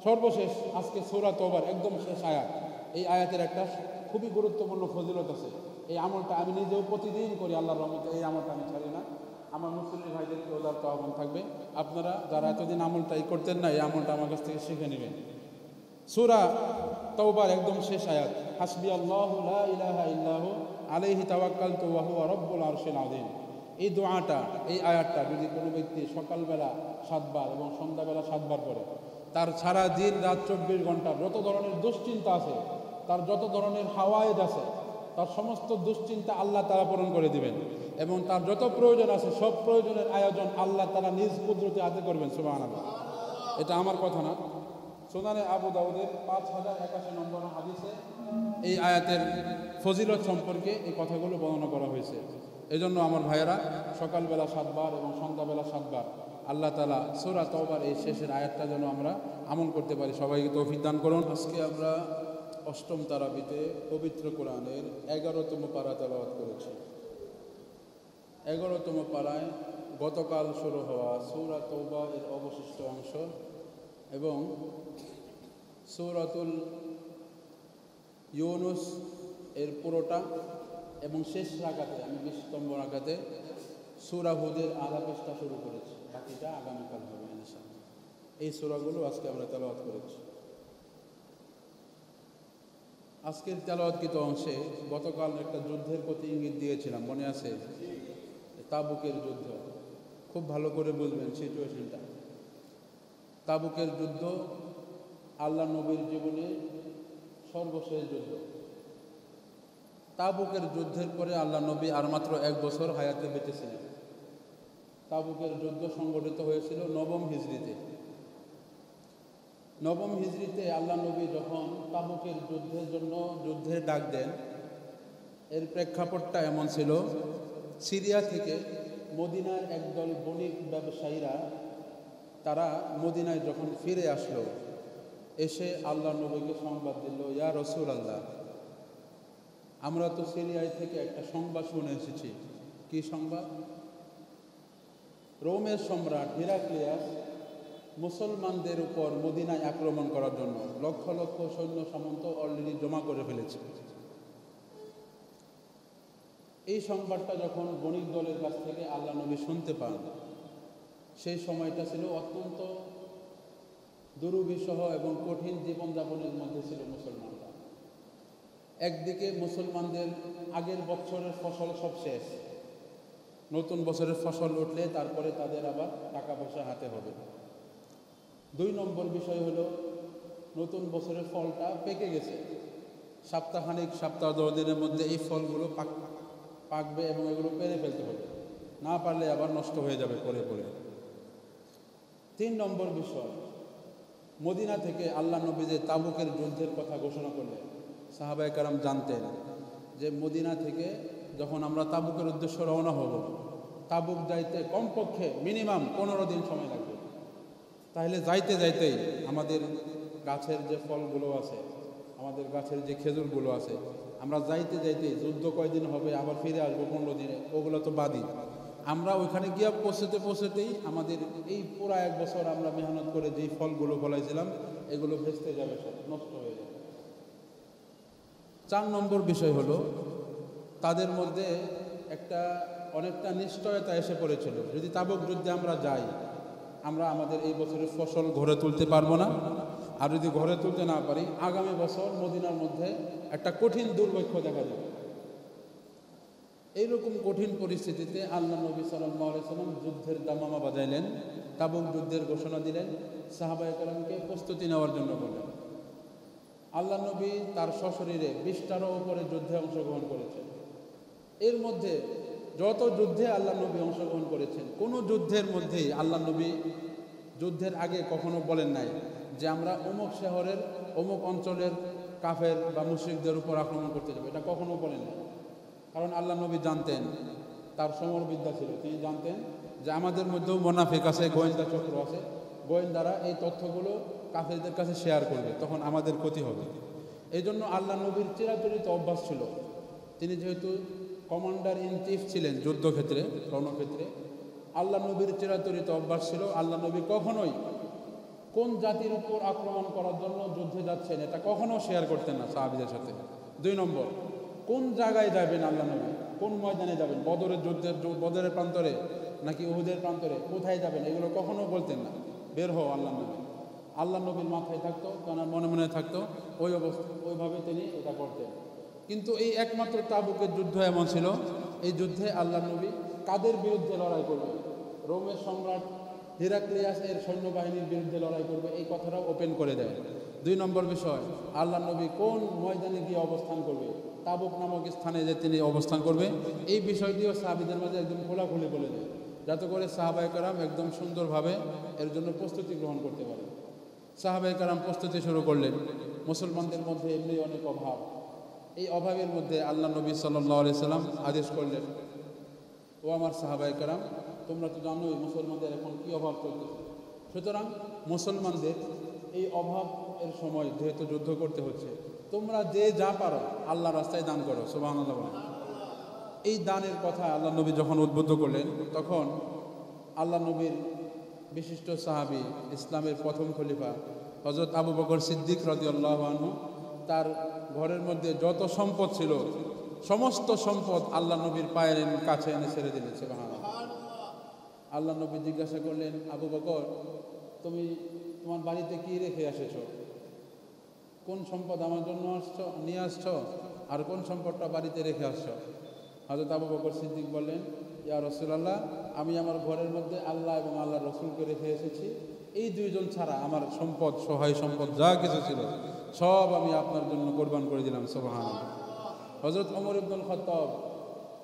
সর্বশেষ আজকে সূরা তওবার একদম শেষ আয়াত। এই আয়াতের একটা খুবই গুরুত্বপূর্ণ ফজিলত আছে। এই আমলটা আমি নিজেও প্রতিদিন করি, আল্লাহর রহমতে এই আমলটা আমি ছাড়ি না। আমার মুসলিম ভাইদেরকে উদারত আহ্বান থাকবে, আপনারা যারা এতদিন আমলটাই করতেন না, এই আমলটা আমার কাছ থেকে শিখে নেবেন। সূরা তওবার একদম শেষ আয়াত, হাসবি আল্লাহু লা ইলাহা ইল্লাহু আলাইহি তাওয়াক্কালতু ওয়া হুয়া রাব্বুল আরশিল আযীম। এই দোয়াটা, এই আয়াতটা যদি কোনো ব্যক্তি সকালবেলা 7 বার এবং সন্ধ্যাবেলা 7 বার পড়ে, তার সারা দিন রাত 24 ঘন্টার যত ধরনের দুশ্চিন্তা আছে, তার যত ধরনের হাওয়ায়েজ আছে, তার সমস্ত দুশ্চিন্তা আল্লাহ তাআলা পূরণ করে দিবেন এবং তার যত প্রয়োজন আছে সব প্রয়োজনের আয়োজন আল্লাহ তাআলা নিজ কুদরতে আতে করবেন। সুবহানাল্লাহ। এটা আমার কথা না, সুনানে আবু দাউদের 5081 নম্বর হাদিসে এই আয়াতের ফজিলত সম্পর্কে এই কথাগুলো বর্ণনা করা হয়েছে। এই জন্য আমার ভাইয়েরা সকালবেলা 7 বার এবং সন্ধ্যাবেলা 7 বার আল্লাহ তাআলা সূরা তওবার এই শেষের আয়াতটা যেন আমরা আমল করতে পারি। সবাইকে তৌফিক দান করুন। আজকে আমরা অষ্টম তারাবিতে পবিত্র কোরআনের 11তম পারা তেলাওয়াত করেছি। 11তম পারায় গতকাল শুরু হওয়া সূরা তওবা এর অবশিষ্ট অংশ এবং সূরাতুল ইউনুস এর পুরোটা এবং শেষ রাকাতে আমি 20তম রাকাতে সূরা হুদের আধা পৃষ্ঠা শুরু করেছি, বাকিটা আগামীকাল হবে ইনশাআল্লাহ। এই সূরাগুলো আজকে আমরা তেলাওয়াত করেছি। আজকের তেলাওয়াতকৃত অংশে গতকাল একটা যুদ্ধের প্রতি ইঙ্গিত দিয়েছিলাম, মনে আছে? তাবুকের যুদ্ধ। খুব ভালো করে বুঝবেন সিচুয়েশনটা। তাবুকের যুদ্ধ আল্লাহ নবীর জীবনে সর্বশেষ যুদ্ধ। তাবুকের যুদ্ধের পরে আল্লাহ নবী আর মাত্র 1 বছর হায়াতে বেঁচে ছিলেন। তাবুকের যুদ্ধ সংগঠিত হয়েছিল 9ম হিজরিতে। 9ম হিজরিতে আল্লাহ নবী যখন তাবুকের যুদ্ধের জন্য যুদ্ধের ডাক দেন, এর প্রেক্ষাপটটা এমন ছিল, সিরিয়া থেকে মদিনার একদল বণিক ব্যবসায়ীরা তারা মদিনায় যখন ফিরে আসলো, এসে আল্লাহ নবীকে সংবাদ দিল, ইয়া রাসূলুল্লাহ, আমরা তো সিরিয়ায় থেকে একটা সংবাদ শুনে এসেছি। কি সংবাদ? রোমের সম্রাট হিরাক্লিয়াস মুসলমানদের উপর মদিনায় আক্রমণ করার জন্য লক্ষ লক্ষ সৈন্য সামন্ত অলরেডি জমা করে ফেলেছে। এই সংবাদটা যখন বণিক দলের কাছ থেকে আল্লাহ নবী শুনতে পান, সেই সময়টা ছিল অত্যন্ত দুর্বিষহ এবং কঠিন জীবনযাপনের মধ্যে ছিল মুসলমানরা। একদিকে মুসলমানদের আগের বছরের ফসল সব শেষ, নতুন বছরের ফসল উঠলে তারপরে তাদের আবার টাকা পয়সা হাতে হবে। 2 নম্বর বিষয় হলো, নতুন বছরের ফলটা পেকে গেছে, সপ্তাহখানিক সপ্তাহ 10 দিনের মধ্যে এই ফলগুলো পাকবে এবং এগুলো পেরে ফেলতে হবে, না পারলে আবার নষ্ট হয়ে যাবে পরে পরে। 3 নম্বর বিষয়, মদিনা থেকে আল্লাহ নবী যে তাবুকের যুদ্ধের কথা ঘোষণা করলেন, সাহাবায়ে কেরাম জানতেন যে মদিনা থেকে যখন আমরা তাবুকের উদ্দেশ্যে রওনা হব, তাবুক যাইতে কমপক্ষে মিনিমাম 15 দিন সময় লাগবে। তাহলে যাইতে যাইতেই আমাদের গাছের যে ফলগুলো আছে, আমাদের গাছের যে খেজুরগুলো আছে, আমরা যাইতে যাইতেই যুদ্ধ কয়দিন হবে, আবার ফিরে আসবো 15 দিনে, ওগুলো তো বাদই। আমরা ওইখানে গিয়ে পৌঁছতেই আমাদের এই পুরা 1 বছর আমরা মেহনত করে যেই ফলগুলো ফলাইছিলাম, এগুলো ভেস্তে যাবে, সব নষ্ট হয়ে যাবে। 4 নম্বর বিষয় হলো, তাদের মধ্যে অনেকটা নিশ্চয়তা এসে পড়েছিল, যদি তাবুক যুদ্ধে আমরা যাই, আমরা আমাদের এই বছরের ফসল ঘরে তুলতে পারবো না, আর যদি ঘরে তুলতে না পারি, আগামী বছর মদিনার মধ্যে একটা কঠিন দুর্ভিক্ষ দেখা যাবে। এইরকম কঠিন পরিস্থিতিতে আল্লাহ নবী সাল্লাল্লাহু আলাইহি ওয়াসাল্লাম যুদ্ধের দামামা বাজাইলেন, তাবুক যুদ্ধের ঘোষণা দিলেন, সাহাবায়ে কেরামকে প্রস্তুতি নেওয়ার জন্য বললেন। আল্লাহ নবী তার সশরীরে 20টারও উপরে যুদ্ধে অংশগ্রহণ করেছেন। এর মধ্যে যত যুদ্ধে আল্লাহ নবী অংশগ্রহণ করেছেন, কোনো যুদ্ধের মধ্যেই আল্লাহ নবী যুদ্ধের আগে কখনো বলেন নাই যে আমরা অমুক শহরের অমুক অঞ্চলের কাফের বা মুশরিকদের উপর আক্রমণ করতে যাবো, এটা কখনো বলেন নাই। কারণ আল্লাহ নবী জানতেন, তার সমরবিদ্যা ছিল, তিনি জানতেন যে আমাদের মধ্যেও মুনাফিক আছে, গোয়েন্দা চক্র আছে, গোয়েন্দারা এই তথ্যগুলো কাফেরদের কাছে শেয়ার করবে, তখন আমাদের ক্ষতি হবে। এই জন্য আল্লাহ নবীর চিরাচরিত অভ্যাস ছিল, তিনি যেহেতু কমান্ডার ইন চিফ ছিলেন যুদ্ধক্ষেত্রে, রণক্ষেত্রে, আল্লাহ নবীর চিরাচরিত অভ্যাস ছিল, আল্লাহ নবী কখনোই কোন জাতির উপর আক্রমণ করার জন্য যুদ্ধে যাচ্ছেন এটা কখনো শেয়ার করতেন না সাহাবীদের সাথে। 2 নম্বর, কোন জায়গায় যাবেন আল্লাহ নবী, কোন ময়দানে যাবেন, বদরের প্রান্তরে নাকি উহুদের প্রান্তরে, কোথায় যাবেন, এগুলো কখনো বলতেন না। বের হও আল্লাহ নবীর মাথায় থাকতো, তার মনে মনে থাকতো, ওইভাবে তিনি এটা করতেন। কিন্তু এই একমাত্র তাবুকের যুদ্ধ এমন ছিল, এই যুদ্ধে আল্লাহ নবী কাদের বিরুদ্ধে লড়াই করবে? রোমের সম্রাট হিরাক্লিয়াস এর সৈন্যবাহিনীর বিরুদ্ধে লড়াই করবে, এই কথাটাও ওপেন করে দেয়। 2 নম্বর বিষয়, আল্লাহ নবী কোন ময়দানে গিয়ে অবস্থান করবে, তাবুক নামক স্থানে যে তিনি অবস্থান করবে, এই বিষয়টিও সাহাবীদের মাঝে একদম খোলাখুলি বলে দেয়, যাতে করে সাহাবায়ে কেরাম একদম সুন্দরভাবে এর জন্য প্রস্তুতি গ্রহণ করতে পারে। সাহাবায়ে কেরাম প্রস্তুতি শুরু করলেন। মুসলমানদের মধ্যে এমনি অনেক অভাব, এই অভাবের মধ্যে আল্লাহ নবী সাল্লাল্লাহু আলাইহি সাল্লাম আদেশ করলেন, ও আমার সাহাবায়ে কেরাম, তোমরা তো জানোই মুসলমানদের এখন কী অভাব চলতেছে। সুতরাং মুসলমানদের এই অভাবের সময় যেহেতু যুদ্ধ করতে হচ্ছে, তোমরা যে যা পারো আল্লাহ রাস্তায় দান করো। সুবহানাল্লাহ। এই দানের কথা আল্লাহ নবী যখন উদ্বুদ্ধ করলেন, তখন আল্লাহ নবীর বিশিষ্ট সাহাবী, ইসলামের প্রথম খলিফা হযরত আবু বকর সিদ্দিক রাদিয়াল্লাহু আনহু, তার ঘরের মধ্যে যত সম্পদ ছিল সমস্ত সম্পদ আল্লাহ নবীর পায়ের কাছে এনে ছেড়ে দিলেন। সুবহানাল্লাহ। আল্লাহ নবী জিজ্ঞাসা করলেন, আবু বকর, তুমি তোমার বাড়িতে কি রেখে এসেছো? কোন সম্পদ আমার জন্য নিয়ে আসছো, আর কোন সম্পদটা বাড়িতে রেখে আসছো? হযরত আবু বকর সিদ্দিক বললেন, ইয়া রাসূলুল্লাহ, আমি আমার ঘরের মধ্যে আল্লাহ এবং আল্লাহর রাসূলকে রেখে এসেছি। এই 2 জন ছাড়া আমার সম্পদ, সহায় সম্পদ যা কিছু ছিল সব আমি আপনার জন্য কোরবান করে দিলাম। সুবহানাল্লাহ। হযরত ওমর ইবনুল খাত্তাব,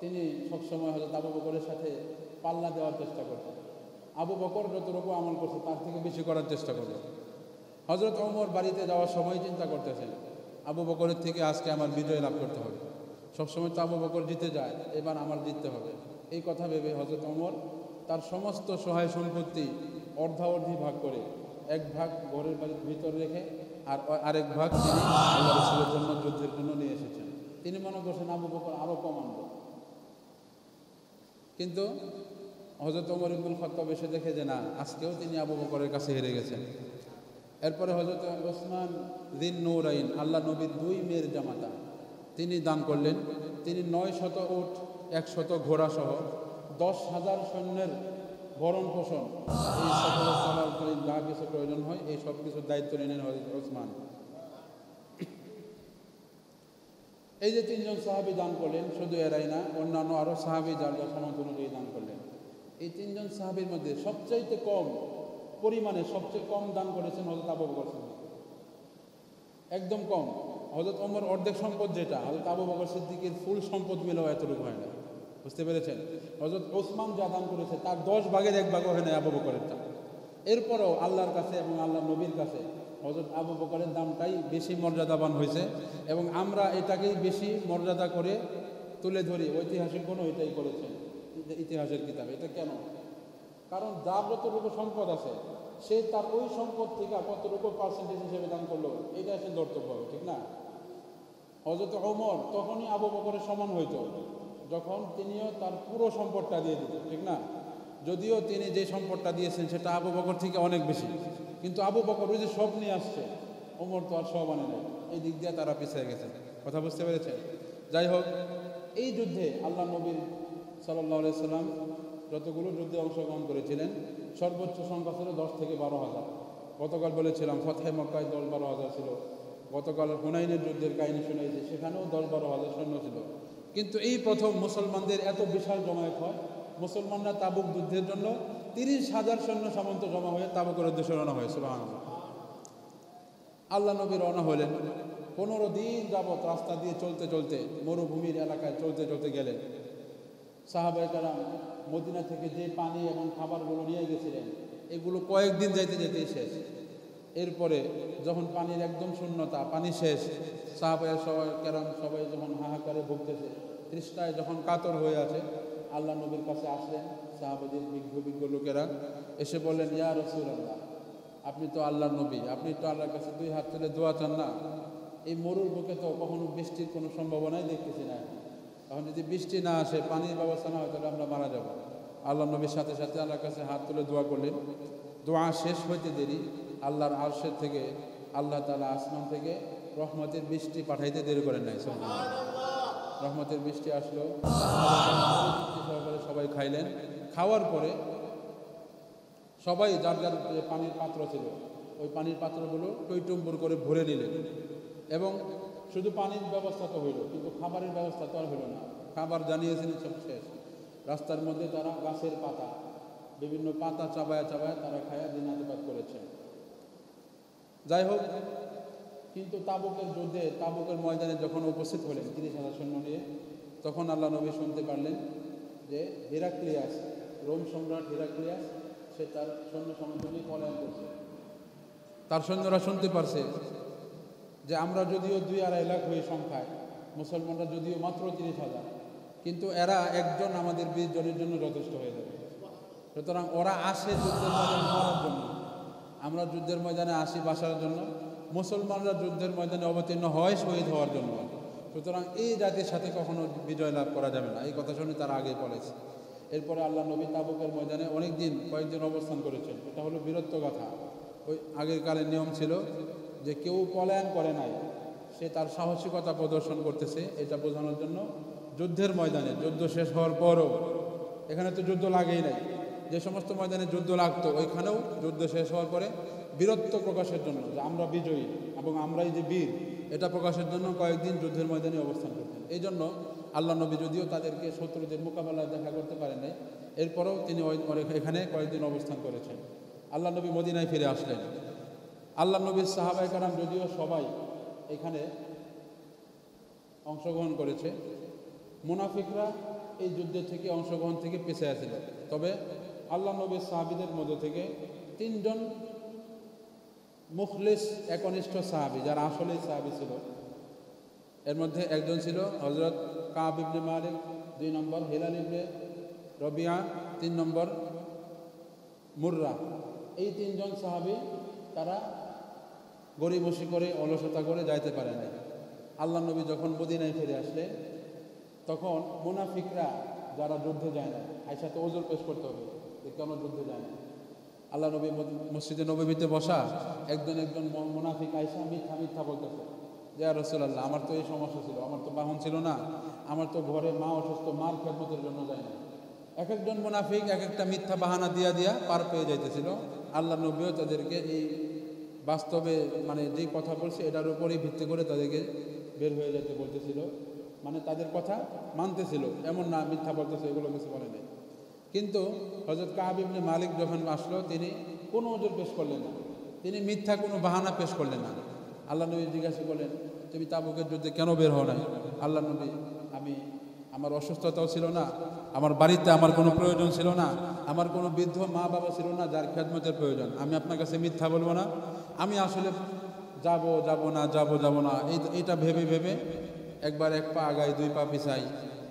তিনি সবসময় হযরত আবু বকরের সাথে পাল্লা দেওয়ার চেষ্টা করতেন। আবু বকর যতটুকু আমল করছে তার থেকে বেশি করার চেষ্টা করতেন। হযরত ওমর বাড়িতে যাওয়ার সময় চিন্তা করতেছেন, আবু বকরের থেকে আজকে আমার বিজয় লাভ করতে হবে। সবসময় তো আবু বকর জিতে যায়, এবার আমার জিততে হবে। এই কথা ভেবে হযরত ওমর তার সমস্ত সহায় সম্পত্তি অর্ধাঅর্ধি ভাগ করে, 1 ভাগ ঘরের বাড়ির ভিতর রেখে আর আরেক ভাগ তিনি আল্লাহ রাসূলের জন্য যুদ্ধের জন্য নিয়ে এসেছেন। তিনি মনে করছেন আবু বকর আরও কম আনবে, কিন্তু হযরত ওমর ইবনুল খাত্তাব এসে দেখে যে না, আজকেও তিনি আবু বকরের কাছে হেরে গেছেন। এরপরে হযরত ওসমান যিন নূরাইন, আল্লাহ নবীর 2 মেয়ের জামাতা, তিনি দান করলেন। তিনি 900 উট, 100 ঘোড়া সহ 10,000 সৈন্যের ভরণ পোষণ, এই সফরে চলাকালীন যা কিছু প্রয়োজন হয় এই সব কিছুর দায়িত্ব নিলেন হযরত ওসমান। এই যে 3 জন সাহাবী দান করলেন, শুধু এরাই না, অন্যান্য আরও সাহাবী যার সামর্থ্য অনুযায়ী দান করলেন। এই 3 জন সাহাবীর মধ্যে সবচাইতে কম পরিমাণে, সবচেয়ে কম দান করেছেন হযরত আবু বকর সিদ্দিক, একদম কম। হযরত ওমর অর্ধেক সম্পদ যেটা, হযরত আবু বকর সিদ্দিকের ফুল সম্পদ মিলেও এতটুকু হয় না। বুঝতে পেরেছেন? হযরত ওসমান যা দান করেছে তার 10 ভাগের 1 ভাগও হয় না আবু বকরেরটা। এরপরও আল্লাহর কাছে এবং আল্লাহ নবীর কাছে হযরত আবু বকরের দামটাই বেশি মর্যাদাবান হয়েছে, এবং আমরা এটাকেই বেশি মর্যাদা করে তুলে ধরি। ঐতিহাসিক কোনো এটাই করেছেন ইতিহাসের কিতাবে। এটা কেন? কারণ যার যতটুকু সম্পদ আছে সে তার ওই সম্পদ থেকে কতটুকু পার্সেন্টেজ হিসেবে দান করলো, এটা আসলে ধর্তব্য হবে, ঠিক না? হযরত ওমর তখনই আবু বকরের সমান হইতো যখন তিনিও তার পুরো সম্পদটা দিয়ে দিতেন, ঠিক না? যদিও তিনি যে সম্পদটা দিয়েছেন সেটা আবু বকর থেকে অনেক বেশি, কিন্তু আবু বকর ওই যে সব নিয়ে আসছে, ওমর তো আর সব আনে নাই। এই দিক দিয়ে তারা পিছিয়ে গেছে। কথা বুঝতে পেরেছেন? যাই হোক, এই যুদ্ধে আল্লাহ নবী সাল্লাল্লাহু আলাইহি সাল্লাম যতগুলো যুদ্ধে অংশগ্রহণ করেছিলেন সর্বোচ্চ সংখ্যা ছিল 10 থেকে 12,000। গতকাল বলেছিলাম ফতহে মক্কায় 10-12,000 ছিল। গতকাল হুনাইনের যুদ্ধের কাহিনী শুনেছি, সেখানেও 10-12,000 সৈন্য ছিল। কিন্তু এই প্রথম মুসলমানদের এত বিশাল জমায়েত হয়। মুসলমানরা তাবুক যুদ্ধের জন্য 30,000 সৈন্য সামন্ত জমা হয়ে তাবুকের উদ্দেশ্যে রওনা হয়। সুবহানাল্লাহ। আল্লাহ নবী রওনা হলেন। 15 দিন যাবৎ রাস্তা দিয়ে চলতে চলতে, মরুভূমির এলাকায় চলতে চলতে গেলেন। সাহাবায়ে কেরাম মদিনা থেকে যে পানি এবং খাবারগুলো নিয়ে গেছিলেন এগুলো কয়েকদিন যাইতে যেতেই শেষ। এরপরে যখন পানির একদম শূন্যতা, পানি শেষ, সাহাবায়ে কেরাম সবাই যখন হাহাকারে ভুগতেছে, তৃষ্ণায় যখন কাতর হয়ে আছে, আল্লাহ নবীর কাছে আসলেন সাহাবাদের বিজ্ঞ লোকেরা। এসে বললেন, ইয়া রাসূলুল্লাহ, আপনি তো আল্লাহর নবী, আপনি তো আল্লাহর কাছে 2 হাত তুলে দোয়া চান না? এই মরুর বুকে তো কখনো বৃষ্টির কোনো সম্ভাবনাই দেখতেছি না। এখন যদি বৃষ্টি না আসে, পানির ব্যবস্থা না হয়, তাহলে আমরা মারা যাব। আল্লাহ নবীর সাথে সাথে আল্লাহর কাছে হাত তুলে দোয়া করলেন। দোয়া শেষ হইতে দেরি আল্লাহর আরশের থেকে আল্লাহ তাআলা আসমান থেকে রহমতের বৃষ্টি পাঠাইতে দেরি করেন নাই। রহমতের বৃষ্টি আসলো, সবাই খাইলেন। খাওয়ার পরে সবাই যার যার যে পানির পাত্র ছিল ওই পানির পাত্রগুলো টইটুম্বুর করে ভরে নিলেন। এবং শুধু পানির ব্যবস্থা তো হইল, কিন্তু খাবারের ব্যবস্থা তো আর হইল না। খাবার জানিয়েছিলেন সব শেষ। রাস্তার মধ্যে তারা গাছের পাতা, বিভিন্ন পাতা চাবায়া চাবায়া তারা খায়া দিনাতিপাত করেছে। যাই হোক, কিন্তু তাবুকের যুদ্ধে, তাবুকের ময়দানে যখন উপস্থিত হলেন 30,000 সৈন্য নিয়ে, তখন আল্লাহ নবী শুনতে পারলেন যে হেরাক্লিয়াস, রোম সম্রাট হেরাক্লিয়াস, সে তার সৈন্য সামন্ত নিয়ে পলায়ন করছে। তার সৈন্যরা শুনতে পারছে যে আমরা যদিও 2-2.5 লাখ হয়ে সংখ্যায়, মুসলমানরা যদিও মাত্র 30,000, কিন্তু এরা একজন আমাদের 20 জনের জন্য যথেষ্ট হয়ে যাবে। সুতরাং ওরা আসে যুদ্ধের ময়দানে মরার জন্য, আমরা যুদ্ধের ময়দানে আসি বাঁচার জন্য, মুসলমানরা যুদ্ধের ময়দানে অবতীর্ণ হয় শহীদ হওয়ার জন্য। সুতরাং এই জাতির সাথে কখনো বিজয় লাভ করা যাবে না। এই কথা শুনে তারা আগে বলেছে। এরপরে আল্লাহ নবী তাবুকের ময়দানে কয়েকদিন অবস্থান করেছেন। এটা হলো বীরত্ব গাথা। ওই আগের কালের নিয়ম ছিল যে কেউ পলায়ন করে নাই, সে তার সাহসিকতা প্রদর্শন করতেছে, এটা বোঝানোর জন্য যুদ্ধের ময়দানে, যুদ্ধ শেষ হওয়ার পরও, এখানে তো যুদ্ধ লাগেই নাই, যে সমস্ত ময়দানে যুদ্ধ লাগতো ওইখানেও যুদ্ধ শেষ হওয়ার পরে বীরত্ব প্রকাশের জন্য, যে আমরা বিজয়ী এবং আমরাই যে বীর, এটা প্রকাশের জন্য কয়েকদিন যুদ্ধের ময়দানে অবস্থান করতেন। এই জন্য আল্লাহ নবী যদিও তাদেরকে শত্রুদের মোকাবেলায় দেখা করতে পারেন নাই, এরপরেও তিনি এখানে কয়েকদিন অবস্থান করেছেন। আল্লাহ নবী মদিনায় ফিরে আসলেন। আল্লাহ নবীর সাহাবায়ে কেরাম যদিও সবাই এখানে অংশগ্রহণ করেছে, মুনাফিকরা এই যুদ্ধের থেকে অংশগ্রহণ থেকে পিছিয়ে আছিল। তবে আল্লাহ নবীর সাহাবীদের মধ্যে থেকে 3 জন মুখলিস একনিষ্ঠ সাহাবী, যারা আসলেই সাহাবী ছিল, এর মধ্যে একজন ছিল হযরত কাব ইবনে মালিক, 2 নম্বর হিলাল ইবনে রবিয়া, 3 নম্বর মুররা। এই 3 জন সাহাবী তারা গরিবসি করে, অলসতা করে যাইতে পারে নাই। আল্লাহ নবী যখন মদিনায় ফিরে আসলেন, তখন মুনাফিকরা যারা যুদ্ধে যায় না, আয়েশাকে ওজর পেশ করতে হবে যে কেন যুদ্ধে যায় না। আল্লাহ নবী মসজিদে নববীতে বসা, একজন মুনাফিক আয়েশা মিথ্যা বলতেছে যে ইয়া রাসূলুল্লাহ, আমার তো এই সমস্যা ছিল, আমার তো বাহন ছিল না, আমার তো ঘরে মা অসুস্থ, মার খেদমতের জন্য যায় না। এক একজন মুনাফিক এক একটা মিথ্যা বাহানা দিয়া পার পেয়ে যাইতেছিল। আল্লাহ নবীও তাদেরকে এই বাস্তবে মানে যেই কথা বলছে এটার উপরেই ভিত্তি করে তাদেরকে বের হয়ে যেতে বলতেছিল, মানে তাদের কথা মানতেছিল, এমন না মিথ্যা বলতেছে এগুলো কিছু বলে নাই। কিন্তু হযরত কাব ইবনে মালিক যখন আসলো, তিনি কোনো ওজর পেশ করলেন না, তিনি মিথ্যা কোনো বাহানা পেশ করলেন না। আল্লাহ নবী জিজ্ঞাসা করলেন, তুমি তাবুকের যুদ্ধে কেন বের হও নাই? আল্লাহ নবী, আমার অসুস্থতাও ছিল না, আমার বাড়িতে আমার কোনো প্রয়োজন ছিল না, আমার কোনো বৃদ্ধ মা বাবা ছিল না যার খেদমতের প্রয়োজন, আমি আপনার কাছে মিথ্যা বলবো না, আমি আসলে যাব না এইটা ভেবে একবার 1 পা আগাই 2 পা পিছাই,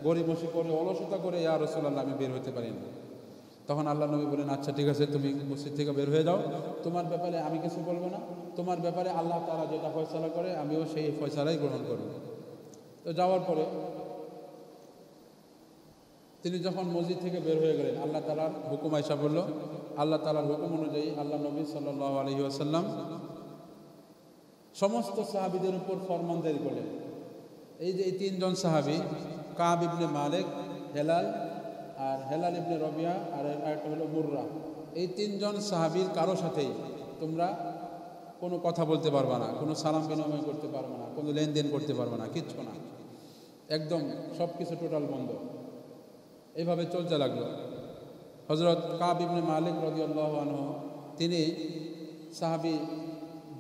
গরিবসি করে, অলসতা করে, ইয়া রাসূলুল্লাহ আমি বের হতে পারি না। তখন আল্লাহ নবী বলেন, আচ্ছা ঠিক আছে, তুমি মসজিদ থেকে বের হয়ে যাও, তোমার ব্যাপারে আমি কিছু বলবো না, তোমার ব্যাপারে আল্লাহ তাআলা যেটা ফয়সালা করে আমিও সেই ফয়সালাই গ্রহণ করব। তো যাওয়ার পরে তিনি যখন মসজিদ থেকে বের হয়ে গেলেন, আল্লাহ তাআলার হুকুম আয়েশা বলল, আল্লাহ তাআলার হুকুম অনুযায়ী আল্লাহ নবী সাল্লাল্লাহু আলাইহি ওয়াসাল্লাম সমস্ত সাহাবীদের উপর ফরমান জারি করলেন। এই যে এই 3 জন সাহাবী, কাব ইবনে মালিক, হেলাল ইবনে রবিয়া, আর একটা হলো মুররা, এই 3 জন সাহাবীর কারো সাথেই তোমরা কোনো কথা বলতে পারবে না, কোনো সালাম বিনিময় করতে পারবে না, কোনো লেনদেন করতে পারবে না, কিচ্ছু না, একদম সব কিছু টোটাল বন্ধ। এইভাবে চলতে লাগলো। হযরত কাব ইবনে মালিক রাদিয়াল্লাহু আনহু, তিনি সাহাবী,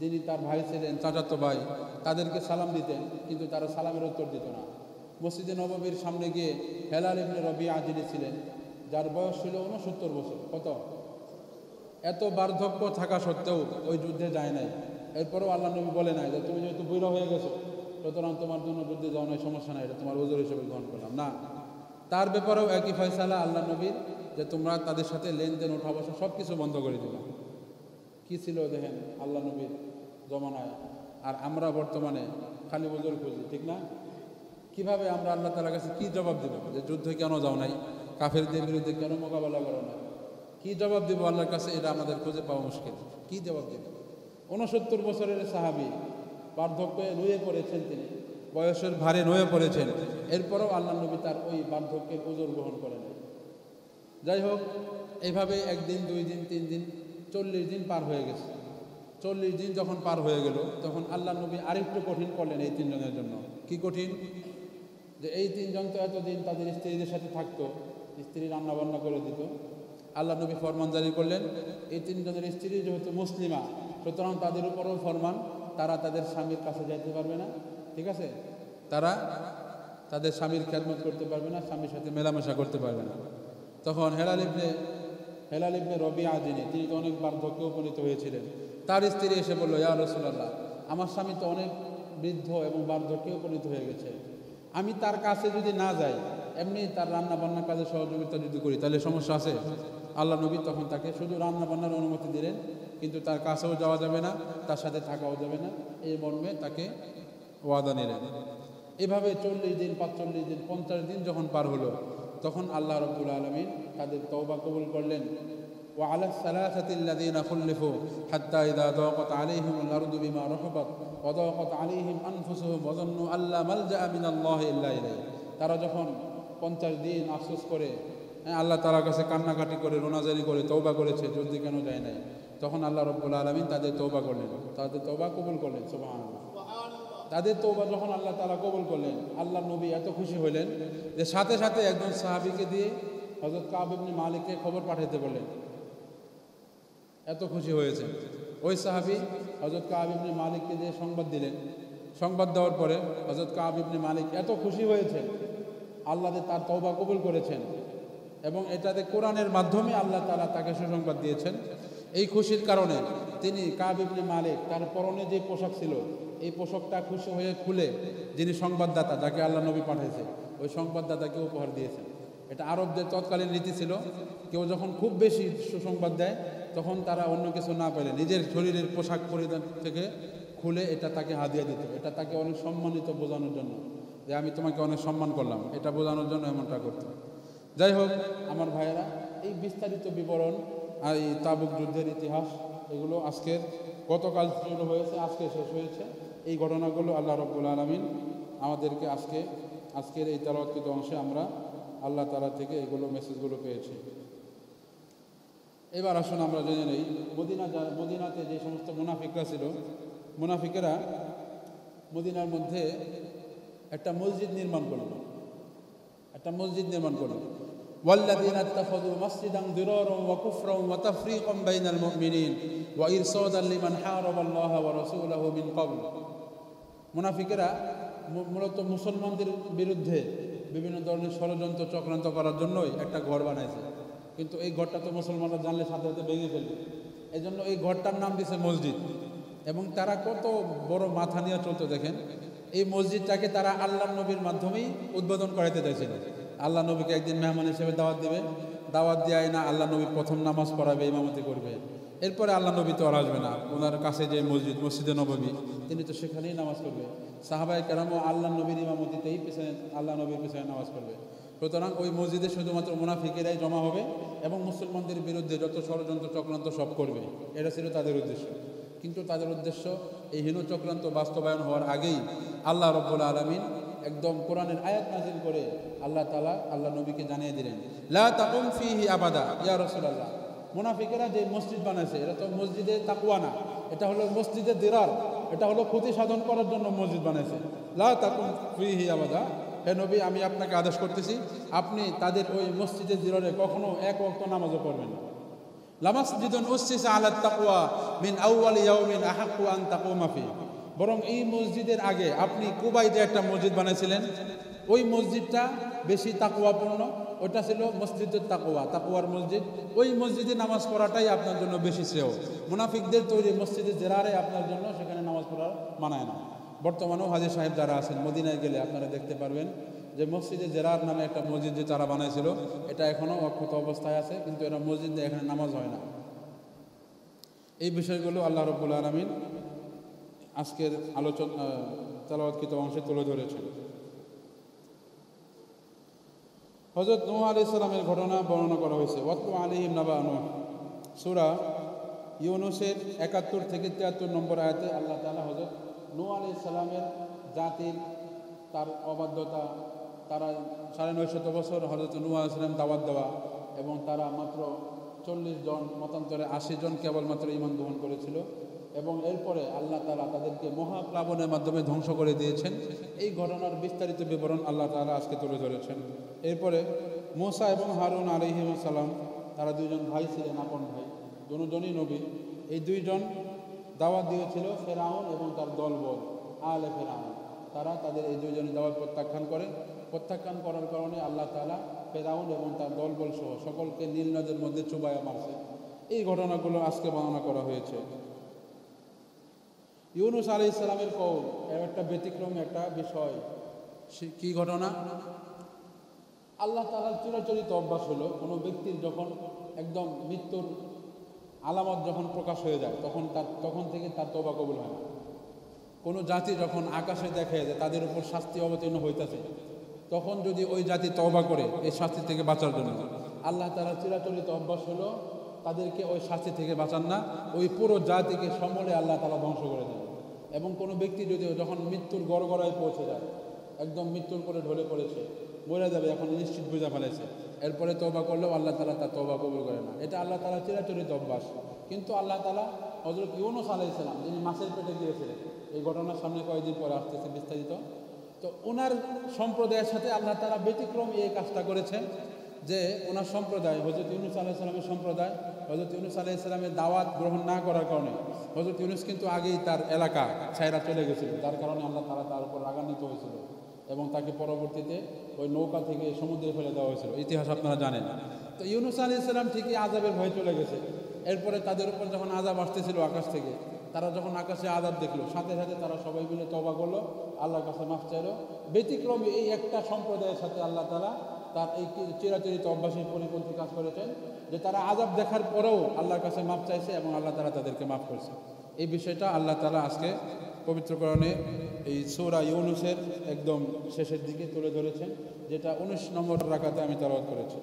যিনি তার ভাই ছিলেন, চাচাতো ভাই, তাদেরকে সালাম দিতেন, কিন্তু তারা সালামের উত্তর দিত না। মসজিদে নববীর সামনে গিয়ে হেলাল ইবনে রবিয়া যিনি ছিলেন, যার বয়স ছিল 69 বছর, কত এত বার্ধক্য থাকা সত্ত্বেও ওই যুদ্ধে যায় নাই। এরপরেও আল্লাহ নবী বলে নাই যে তুমি যেহেতু বুড়ো হয়ে গেছো সুতরাং তোমার জন্য যুদ্ধে যাও নাই, সমস্যা নাই, এটা তোমার ওজর হিসেবে গ্রহণ করলাম না। তার ব্যাপারেও একই ফয়সালা আল্লাহ নবীর, যে তোমরা তাদের সাথে লেনদেন, ওঠা বসা সব কিছু বন্ধ করে দিবা। কি ছিল দেখেন আল্লাহ নবীর জমানায়, আর আমরা বর্তমানে খালি ওজর খুঁজি, ঠিক না? কিভাবে আমরা আল্লাহ তাআলার কাছে কি জবাব দেব যে যুদ্ধে কেন যাও নাই, কাফেরদের বিরুদ্ধে কেন মোকাবেলা করো না? কি জবাব দেব আল্লাহর কাছে? এটা আমাদের খুঁজে পাওয়া মুশকিল। কি জবাব দেব? 69 বছরের সাহাবী, বার্ধক্যে নুয়ে পড়েছেন, তিনি বয়সের ভারে নুয়ে পড়েছেন, এরপরও আল্লাহ নবী তার ওই বার্ধক্যের ওজর গ্রহণ করেন। যাই হোক, এইভাবে একদিন, 2 দিন, 3 দিন, 40 দিন পার হয়ে গেছে। 40 দিন যখন পার হয়ে গেল, তখন আল্লাহ নবী আরেকটু কঠিন করলেন এই 3 জনের জন্য। কি কঠিন? যে এই 3 জন তো এতদিন তাদের স্ত্রীদের সাথে থাকতো, স্ত্রী রান্না বান্না করে দিত। আল্লাহ নবী ফরমান জারি করলেন, এই 3 জনের স্ত্রী যেহেতু মুসলিমা, সুতরাং তাদের উপরও ফরমান, তারা তাদের স্বামীর কাছে যাইতে পারবে না, ঠিক আছে? তারা তাদের স্বামীর খেদমত করতে পারবে না, স্বামীর সাথে মেলামেশা করতে পারবে না। তখন হেলাল ইবনে রবিআ, তিনি তো অনেক বার্ধক্যে উপনীত হয়েছিলেন, তার স্ত্রী এসে বলল, ইয়া রাসূলুল্লাহ, আমার স্বামী তো অনেক বৃদ্ধ এবং বার্ধক্যে উপনীত হয়ে গেছে, আমি তার কাছে যদি না যাই, এমনি তার রান্না বান্নার কাজে সহযোগিতা যদি করি, তাহলে সমস্যা আছে? আল্লাহ নবী তখন তাকে শুধু রান্না বান্নার অনুমতি দিলেন, কিন্তু তার কাছেও যাওয়া যাবে না, তার সাথে থাকাও যাবে না, এই মর্মে তাকে ওয়াদা নিলেন। এভাবে 40 দিন, 45 দিন, 50 দিন যখন পার হলো, তখন আল্লাহ রাব্বুল আলামিন তাদের তওবা কবুল করলেন। ওয়া আলাস সালাসাতিল্লাযীনা খুল্লিফু হাত্তা ইযা দাকাত আলাইহিমুল আরদু বিমা রাহাবাত ওয়া দাকাত আলাইহিম আনফুসুহুম ওয়া যান্নু আল্লা মালজাআ মিনাল্লাহি ইল্লা ইলাইহি। তারা যখন 50 দিন আফসোস করে, আল্লাহ তাআলার কাছে কান্নাকাটি করে, রোনাজারি করে তওবা করেছে, যুদ্ধে কেন যায় নাই, তখন আল্লাহ রাব্বুল আলামিন তাদের তওবা করলেন, তাদের তওবা কবুল করলেন। সুবহানাল্লাহ। তাদের তওবা যখন আল্লাহ তাআলা কবুল করলেন, আল্লাহ নবী এত খুশি হলেন যে সাথে সাথে একজন সাহাবীকে দিয়ে হযরত কাব ইবনে মালিককে খবর পাঠাতে বললেন। এত খুশি হয়েছেন ওই সাহাবী হযরত কাব ইবনে মালিককে দিয়ে সংবাদ দিলেন। সংবাদ দেওয়ার পরে হযরত কাব ইবনে মালিক এত খুশি হয়েছেন, আল্লাহ তার তওবা কবুল করেছেন এবং এটাতে কোরআনের মাধ্যমে আল্লাহ তাআলা তাকে সুসংবাদ দিয়েছেন। এই খুশির কারণে তিনি কাব ইবনে মালিক, তার পরনে যে পোশাক ছিল, এই পোশাকটা খুশি হয়ে খুলে যিনি সংবাদদাতা, যাকে আল্লাহ নবী পাঠিয়েছে, ওই সংবাদদাতাকে উপহার দিয়েছেন। এটা আরবদের তৎকালীন রীতি ছিল, কেউ যখন খুব বেশি সুসংবাদ দেয়, তখন তারা অন্য কিছু না পেলে নিজের শরীরের পোশাক পরিধান থেকে খুলে এটা তাকে হাদিয়া দিত। এটা তাকে অনেক সম্মানিত বোঝানোর জন্য, যে আমি তোমাকে অনেক সম্মান করলাম, এটা বোঝানোর জন্য এমনটা করত। যাই হোক আমার ভাইয়েরা, এই বিস্তারিত বিবরণ আর এই তাবুক যুদ্ধের ইতিহাস, এগুলো গতকাল শুরু হয়েছে, আজকে শেষ হয়েছে। এই ঘটনাগুলো আল্লাহ রাব্বুল আলামিন আমাদেরকে আজকের এই তেলাওয়াতকৃত অংশে আমরা আল্লাহ তাআলা থেকে এগুলো মেসেজগুলো পেয়েছি। এবার আসুন আমরা জেনে নেই, মদিনাতে যে সমস্ত মুনাফিকরা ছিল, মুনাফিকেরা মদিনার মধ্যে একটা মসজিদ নির্মাণ করল। والذين اتخذوا مسجدا ضرارا وكفرا وتفريقا بين المؤمنين وإرصادا لمن حارب الله ورسوله من قبل। মুনাফিকেরা মূলত মুসলমানদের বিরুদ্ধে বিভিন্ন ধরনের ষড়যন্ত্র চক্রান্ত করার জন্যই একটা ঘর বানাইছে, কিন্তু এই ঘরটা তো মুসলমানরা জানলে সাথে সাথে ভেঙে ফেলবে। এই জন্য এই ঘরটার নাম দিয়েছে মসজিদ। এবং তারা কত বড় মাথা নিয়ে চলতো দেখেন, এই মসজিদটাকে তারা আল্লাহ নবীর মাধ্যমেই উদ্বোধন করাইতে চাইছিল। আল্লাহ নবীকে একদিন মেহমান হিসেবে দাওয়াত দিবে, দাওয়াত দেয় না, আল্লাহ নবী প্রথম নামাজ পড়াবে, ইমামতি করবে, এরপরে আল্লাহ নবী তো আর আসবে না, ওনার কাছে যে মসজিদে নববী, তিনি তো সেখানেই নামাজ করবে। সাহাবায়ে কেরামও আল্লাহ নবীর ইমামতিতেই আল্লাহ নবীর পিছনে নামাজ করবে। সুতরাং ওই মসজিদে শুধুমাত্র মুনাফিকেরাই জমা হবে এবং মুসলমানদের বিরুদ্ধে যত ষড়যন্ত্র চক্রান্ত সব করবে, এটা ছিল তাদের উদ্দেশ্য। কিন্তু তাদের উদ্দেশ্য এই হীন চক্রান্ত বাস্তবায়ন হওয়ার আগেই আল্লাহ রাব্বুল আলামিন একদম কোরআনের আয়াত নাযিল করে আল্লাহ তাআলা আল্লাহ নবীকে জানিয়ে দিলেন, লা তাকুম ফিহি আবাদা ইয়া রাসূলুল্লাহ। মুনাফিকেরা যে মসজিদ বানাইছে, এটা তো মসজিদে তাকওয়া না, এটা হলো মসজিদে দিরার, এটা হলো ক্ষতি সাধন করার জন্য মসজিদ বানাইছে। লা তাকুম ফিহি আবাদা, হে নবী আমি আপনাকে আদেশ করতেছি, আপনি তাদের ওই মসজিদে দিরারে কখনো এক ওয়াক্ত নামাজও পড়বেন না। লামাসজিদুন উসসিসা আলাত তাকওয়া মিন আউওয়ালি ইয়াউমিন আহাক্কু আন তাকুমা ফি। বরং এই মসজিদের আগে আপনি কুবাইতে একটা মসজিদ বানাইছিলেন, ওই মসজিদটা বেশি তাকওয়াপূর্ণ, ওটা ছিল মসজিদুত তাকওয়া, তাকওয়ার মসজিদ। ওই মসজিদে নামাজ পড়াটাই আপনার জন্য বেশি শ্রেয়। মুনাফিকদের তৈরি মসজিদে জেরারে আপনার জন্য সেখানে নামাজ পড়ার মানায় না। বর্তমানেও হাজী সাহেব যারা আছেন, মদিনায় গেলে আপনারা দেখতে পারবেন যে মসজিদে জেরার নামে একটা মসজিদ যে তারা বানাইছিল, এটা এখনও অক্ষত অবস্থায় আছে, কিন্তু এরা মসজিদ দিয়ে এখানে নামাজ হয় না। এই বিষয়গুলো আল্লাহ রাব্বুল আলামিন আজকের আলোচনা তেলাওয়াতকৃত অংশে তুলে ধরেছেন। হযরত নূহ আলাইহিস সালামের ঘটনা বর্ণনা করা হয়েছে। ওয়াতলু আলাইহিম নাবা নূহ, সূরা ইউনুসের 71 থেকে 73 নম্বর আয়াতে আল্লাহ তাআলা হযরত নূহ আলাইহিস সালামের জাতির তার অবাধ্যতা, তারা 950 বছর হযরত নূহ আলাইহিস সালাম দাওয়াত দেওয়া এবং তারা মাত্র 40 জন, মতান্তরে 80 জন কেবলমাত্র ঈমান গ্রহণ করেছিল এবং এরপরে আল্লাহ তাআলা তাদেরকে মহাপ্লাবনের মাধ্যমে ধ্বংস করে দিয়েছেন। এই ঘটনার বিস্তারিত বিবরণ আল্লাহ তাআলা আজকে তুলে ধরেছেন। এরপরে মূসা এবং হারুন আলাইহিস সালাম, তারা দুইজন ভাই ছিলেন, আপন ভাই, দুজনই নবী। এই দুইজন দাওয়াত দিয়েছিল ফেরাউন এবং তার দলবল আলে ফেরাউন। তারা তাদের এই দুইজনের দাওয়াত প্রত্যাখ্যান করে। প্রত্যাখ্যান করার কারণে আল্লাহ তাআলা ফেরাউন এবং তার দলবল সহ সকলকে নীল নদের মধ্যে চুবাইয়া মারছে। এই ঘটনাগুলো আজকে বর্ণনা করা হয়েছে। ইউনুস আলাইহিস সালামের কওম এর একটা ব্যতিক্রমী একটা বিষয়। কি ঘটনা? আল্লাহ তাআলার চিরাচরিত অভ্যাস হলো কোনো ব্যক্তির যখন একদম মৃত্যুর আলামত যখন প্রকাশ হয়ে যায় তখন থেকে তার তওবা কবুল হয় না। কোনো জাতি যখন আকাশে দেখা যায় তাদের উপর শাস্তি অবতীর্ণ হইতেছে, তখন যদি ওই জাতি তওবা করে এই শাস্তি থেকে বাঁচার জন্য, আল্লাহ তাআলার চিরাচরিত অভ্যাস হলো তাদেরকে ওই শাস্তি থেকে বাঁচান না, ওই পুরো জাতিকে সমূলে আল্লাহ তাআলা ধ্বংস করে দেন। এবং কোনো ব্যক্তি যদি যখন মৃত্যুর গড়গড়ায় পৌঁছে যায়, একদম মৃত্যুর করে ঢলে পড়েছে, মরে যাবে, এখন নিশ্চিত বুঝা ফেলেছে, এরপরে তওবা করলেও আল্লাহ তাআলা তার তওবা কবুল করে না। এটা আল্লাহ তাআলার চিরাচরিত অভ্যাস। কিন্তু আল্লাহ তাআলা হযরত ইউনুস আলাইহিস সালাম, যিনি মাছের পেটে গিয়েছিলেন, এই ঘটনার সামনে কয়েকদিন পরে আসতেছে বিস্তারিত, তো ওনার সম্প্রদায়ের সাথে আল্লাহ তাআলা ব্যতিক্রম এই কাজটা করেছেন যে ওনার সম্প্রদায়, হযরত ইউনুস আলাইহিস সালামের সম্প্রদায়, হযরত ইউনুস আলাইহিস সালামের দাওয়াত গ্রহণ না করার কারণে হযরত ইউনুস কিন্তু আগেই তার এলাকা ছাইরা চলে গেছিল, যার কারণে আল্লাহ তাআলা তার উপর রাগান্বিত হয়েছিল এবং তাকে পরবর্তীতে ওই নৌকা থেকে সমুদ্রে ফেলে দেওয়া হয়েছিল। ইতিহাস আপনারা জানেন। তো ইউনুস আলাইহিস সালাম ঠিকই আযাবের ভয়ে চলে গেছে। এরপরে তাদের উপর যখন আযাব আসতেছিল আকাশ থেকে, তারা যখন আকাশে আযাব দেখলো, সাথে সাথে তারা সবাই মিলে তওবা করলো, আল্লাহর কাছে মাফ চাইলো। ব্যতিক্রমী এই একটা সম্প্রদায়ের সাথে আল্লাহ তাআলা তার এই চিরাচরিত অভ্যাসের পরিপন্থী কাজ করেছেন যে তারা আযাব দেখার পরেও আল্লাহর কাছে মাফ চাইছে এবং আল্লাহ তাআলা তাদেরকে মাফ করেছে। এই বিষয়টা আল্লাহ তাআলা আজকে পবিত্র কোরআনে এই সূরা ইউনুসের একদম শেষের দিকে তুলে ধরেছেন, যেটা 19 নম্বর রাকাতে আমি তেলাওয়াত করেছি।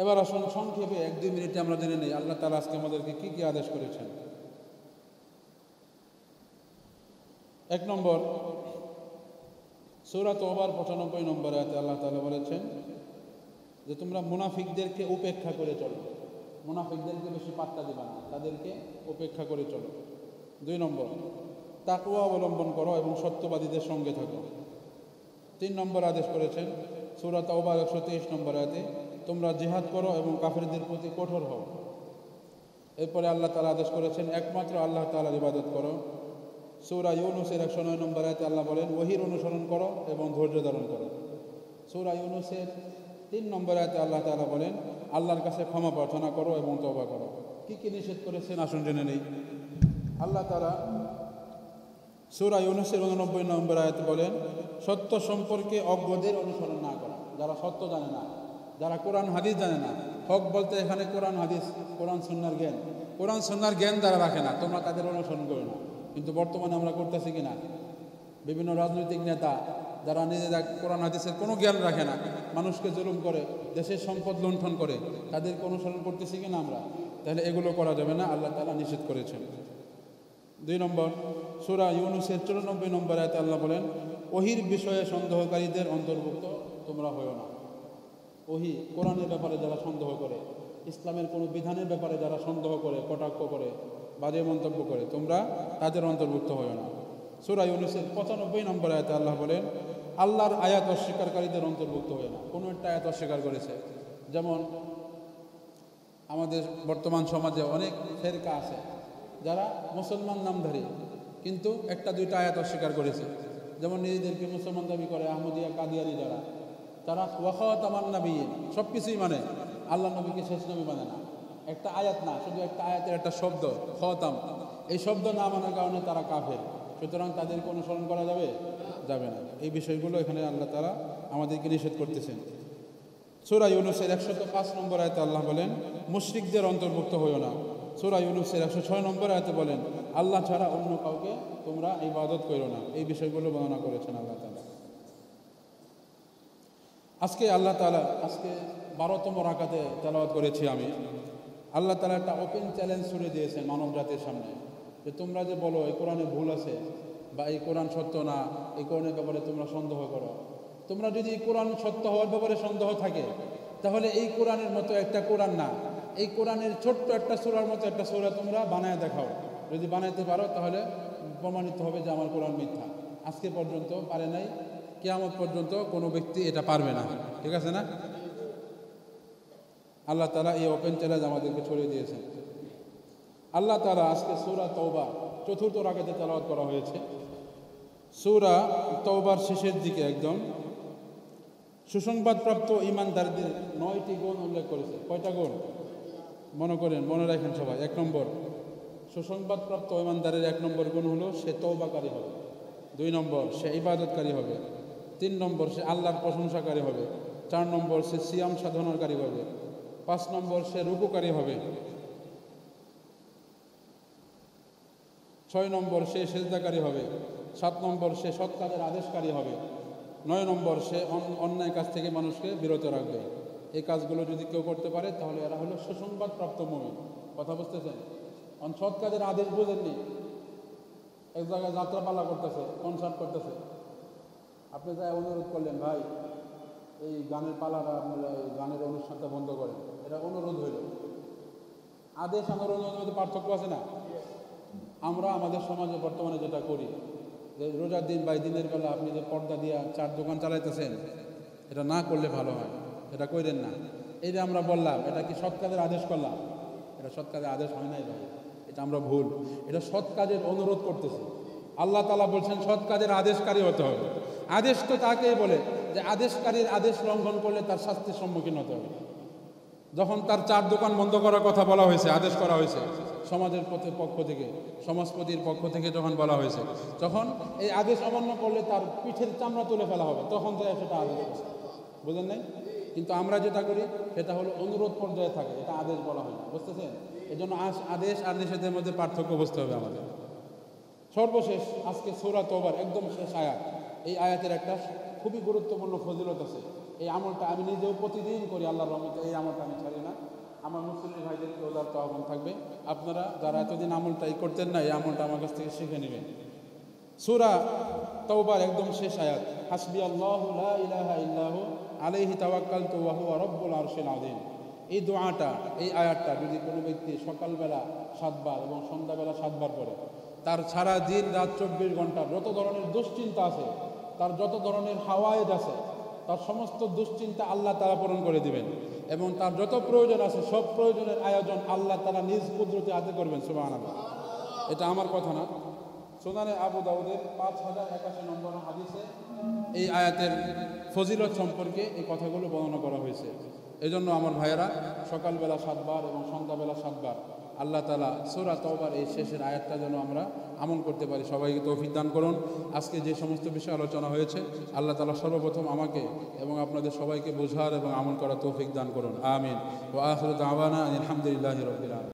এবার আসুন সংক্ষেপে 1-2 মিনিটে আমরা জেনে নেই আল্লাহ তাআলা আজকে আমাদেরকে কি কি আদেশ করেছেন। 1 নম্বর, সূরা তওবার 95 নম্বর আয়াতে আল্লাহ তাআলা বলেছেন যে তোমরা মুনাফিকদেরকে উপেক্ষা করে চলো, মুনাফিকদেরকে বেশি পাত্তা দিবা না, তাদেরকে উপেক্ষা করে চলো। 2 নম্বর, তাকওয়া অবলম্বন করো এবং সত্যবাদীদের সঙ্গে থাকো। 3 নম্বর আদেশ করেছেন সূরা তাওবার 123 নম্বর আয়াতে, তোমরা জিহাদ করো এবং কাফেরদের প্রতি কঠোর হও। এরপরে আল্লাহ তাআলা আদেশ করেছেন একমাত্র আল্লাহ তাআলার ইবাদত করো। সূরা ইউনুসের 109 নম্বর আয়াতে আল্লাহ বলেন ওহীর অনুসরণ করো এবং ধৈর্য ধারণ করো। সূরা ইউনুসের 3 নম্বর আয়াতে আল্লাহ তাআলা বলেন আল্লাহর কাছে ক্ষমা প্রার্থনা করো এবং তওবা করো। কি কি নিষেধ করেছেন আসুন জেনে নেই। আল্লাহ তাআলা সূরা ইউনুসের 89 নম্বর আয়াতে বলেন সত্য সম্পর্কে অজ্ঞদের অনুসরণ না করা, যারা সত্য জানে না, যারা কোরআন হাদিস জানে না। হক বলতে এখানে কোরআন হাদিস, কোরআন সুন্নাহর জ্ঞান, কোরআন সুন্নাহর জ্ঞান যারা রাখে না, তোমরা তাদের অনুসরণ করো না। কিন্তু বর্তমানে আমরা করতেছি কিনা, বিভিন্ন রাজনৈতিক নেতা যারা নিজেরা কোরআন হাদিসের কোনো জ্ঞান রাখে না, মানুষকে জুলুম করে, দেশের সম্পদ লুণ্ঠন করে, তাদেরকে অনুসরণ করতেছি কিনা আমরা, তাহলে এগুলো করা যাবে না, আল্লাহ তাআলা নিষেধ করেছেন। 2 নম্বর, সূরা ইউনুসের 94 নম্বর আয়াতে আল্লাহ বলেন ওহীর বিষয়ে সন্দেহকারীদের অন্তর্ভুক্ত তোমরা হয়ো না। ওহী কোরআনের ব্যাপারে যারা সন্দেহ করে, ইসলামের কোনো বিধানের ব্যাপারে যারা সন্দেহ করে, কটাক্ষ করে, বাজে মন্তব্য করে, তোমরা তাদের অন্তর্ভুক্ত হয়ো না। সূরা ইউনুসের 95 নম্বর আয়াতে আল্লাহ বলেন আল্লাহর আয়াত অস্বীকারীদের অন্তর্ভুক্ত হয়ো না। কোনো একটা আয়াত অস্বীকার করেছে, যেমন আমাদের বর্তমান সমাজে অনেক ফেরকা আছে যারা মুসলমান নামধারী কিন্তু 1-2টা আয়াত অস্বীকার করেছে। যেমন নিজেদেরকে মুসলমান দাবি করে আহমদিয়া কাদিয়ানি যারা, তারা ওয়াখাতামান নাবিয়্যিন সব কিছুই মানে, আল্লাহ নবীকে শেষ নবী মানে না। একটা আয়াত না, শুধু একটা আয়াতের একটা শব্দ খাতাম, এই শব্দ না মানার কারণে তারা কাফের। সুতরাং তাদেরকে অনুসরণ করা যাবে না। এই বিষয়গুলো এখানে আল্লাহ তাআলা আমাদেরকে নিষেধ করতেছেন। সূরা ইউনুসের 105 নম্বর আয়াতে আল্লাহ বলেন মুশরিকদের অন্তর্ভুক্ত হইও না। সূরা ইউনুসের 106 নম্বর আয়াতে বলেন আল্লাহ ছাড়া অন্য কাউকে তোমরা ইবাদত করো না। এই বিষয়গুলো বর্ণনা করেছেন আল্লাহ তাআলা। আজকে আল্লাহ তাআলা 12তম রাকাতে তেলাওয়াত করেছি আমি। আল্লাহ তাআলা একটা ওপেন চ্যালেঞ্জ ছুড়ে দিয়েছেন মানব জাতির সামনে, যে তোমরা যে বলো এই কোরআনে ভুল আছে বা এই কোরআন সত্য না, এই কোরআনের ব্যাপারে তোমরা সন্দেহ করো। তোমরা যদি এই কোরআন সত্য হওয়ার ব্যাপারে সন্দেহ থাকে, তাহলে এই কোরআনের মতো একটা কোরআন না, এই কোরআনের ছোট্ট একটা সূরার মতো একটা সূরা তোমরা বানায় দেখাও। যদি বানাইতে পারো তাহলে প্রমাণিত হবে যে আমার কোরআন মিথ্যা। আজকে পর্যন্ত পারে নাই, কিয়ামত পর্যন্ত কোনো ব্যক্তি এটা পারবে না। ঠিক আছে না? আল্লাহ তাআলা এই ওপেন চ্যালেঞ্জ আমাদেরকে ছড়িয়ে দিয়েছেন। আল্লাহ তাআলা আজকে সূরা তওবা 4র্থ রাকাতে তেলাওয়াত করা হয়েছে। সূরা তওবার শেষের দিকে একদম সুসংবাদপ্রাপ্ত ঈমানদারদের 9টি গুণ উল্লেখ করেছে। কয়টা গুণ মনে করেন, মনে রাখেন সবাই। 1 নম্বর, সুসংবাদপ্রাপ্ত ঈমানদারের 1 নম্বর গুণ হলো সে তওবাকারী হবে। 2 নম্বর, সে ইবাদতকারী হবে। 3 নম্বর, সে আল্লাহর প্রশংসাকারী হবে। 4 নম্বর, সে সিয়াম সাধনাকারী হবে। 5 নম্বর, সে রুকুকারী হবে। 6 নম্বর, সে সেজদাকারী হবে। 7 নম্বর, সে সৎ কাজের আদেশকারী হবে। 9 নম্বর, সে অন্যায় কাজ থেকে মানুষকে বিরত রাখবে। এই কাজগুলো যদি কেউ করতে পারে তাহলে এরা হলো সুসংবাদপ্রাপ্ত মুমিন। কথা বুঝতেছেন? সৎ কাজের আদেশ বুঝেননি? এক জায়গায় যাত্রাপালা করতেছে, কনসার্ট করতেছে, আপনি যাই অনুরোধ করলেন, ভাই এই গানের পালাটা আপনারা এই গানের অনুষ্ঠানটা বন্ধ করেন, এটা অনুরোধ হইল। আদেশ আর অনুরোধের মধ্যে পার্থক্য আছে না? আমরা আমাদের সমাজে বর্তমানে যেটা করি, যে রোজার দিন বা দিনের বেলা আপনি যে পর্দা দিয়া 4 দোকান চালাইতেছেন, এটা না করলে ভালো হয়, এটা কইরেন না। এই যে আমরা বললাম, এটা কি সৎ কাজের আদেশ করলাম? এটা সৎ কাজের আদেশ হয় নাই ভাই, এটা আমরা ভুল। এটা সৎ কাজের অনুরোধ করতেছি। আল্লাহ তাআলা বলছেন সৎ কাজের আদেশকারী হতে হবে। আদেশ তো তাকেই বলে যে আদেশকারীর আদেশ লঙ্ঘন করলে তার শাস্তির সম্মুখীন হতে হবে। যখন তার 4 দোকান বন্ধ করার কথা বলা হয়েছে, আদেশ করা হয়েছে সমাজের পক্ষ থেকে, সমাজপতির পক্ষ থেকে যখন বলা হয়েছে, তখন এই আদেশ অমান্য করলে তার পিঠের চামড়া তুলে ফেলা হবে, তখন যায় সেটা আদেশ। বুঝেন নাই? কিন্তু আমরা যেটা করি সেটা হলো অনুরোধ পর্যায়ে থাকে, এটা আদেশ বলা হয় না। বুঝতেছেন? এই জন্য আদেশ আর নিষেধের মধ্যে পার্থক্য বুঝতে হবে আমাদের। সর্বশেষ আজকে সূরা তওবার একদম শেষ আয়াত। এই আয়াতের একটা খুবই গুরুত্বপূর্ণ ফজিলত আছে। এই আমলটা আমি নিজেও প্রতিদিন করি আল্লাহর রহমতে, এই আমলটা আমি ছাড়ি না। আমার মুসলিম ভাইদেরকে ওদার আহ্বান থাকবে, আপনারা যারা এতদিন আমলটা করতেন না, এই আমলটা আমার কাছ থেকে শিখে নেবেন। সূরা তওবার একদম শেষ আয়াত, হাসবিয়াল্লাহু লা ইলাহা ইল্লাহু আলাইহি তাওয়াক্কালতু ওয়া হুয়া রাব্বুল আরশিল আযীম। এই দোয়াটা, এই আয়াতটা যদি কোনো ব্যক্তি সকালবেলা 7 বার এবং সন্ধ্যাবেলা 7 বার পড়ে, তার সারা দিন রাত 24 ঘন্টা যত ধরনের দুশ্চিন্তা আছে, তার যত ধরনের হাওয়ায়েজ আছে, তার সমস্ত দুশ্চিন্তা আল্লাহ তাআলা পূরণ করে দিবেন। এবং তার যত প্রয়োজন আছে সব প্রয়োজনের আয়োজন আল্লাহ তাআলা নিজ কুদরতে হাতে করবেন। সুবহানাল্লাহ। এটা আমার কথা না, সুনানে আবু দাউদের 5081 নম্বর হাদিসে এই আয়াতের ফজিলত সম্পর্কে এই কথাগুলো বর্ণনা করা হয়েছে। এই জন্য আমার ভাইয়েরা সকালবেলা 7 বার এবং সন্ধ্যাবেলা 7 বার আল্লাহ তাআলা সূরা তওবার এই শেষের আয়াতটা যেন আমরা আমল করতে পারি। সবাইকে তৌফিক দান করুন। আজকে যে সমস্ত বিষয় আলোচনা হয়েছে আল্লাহ তাআলা সর্বপ্রথম আমাকে এবং আপনাদের সবাইকে বোঝার এবং আমল করার তৌফিক দান করুন। আমিন। ওয়া আখিরু দাওয়ানা আলহামদুলিল্লাহি রাব্বিল আলামিন।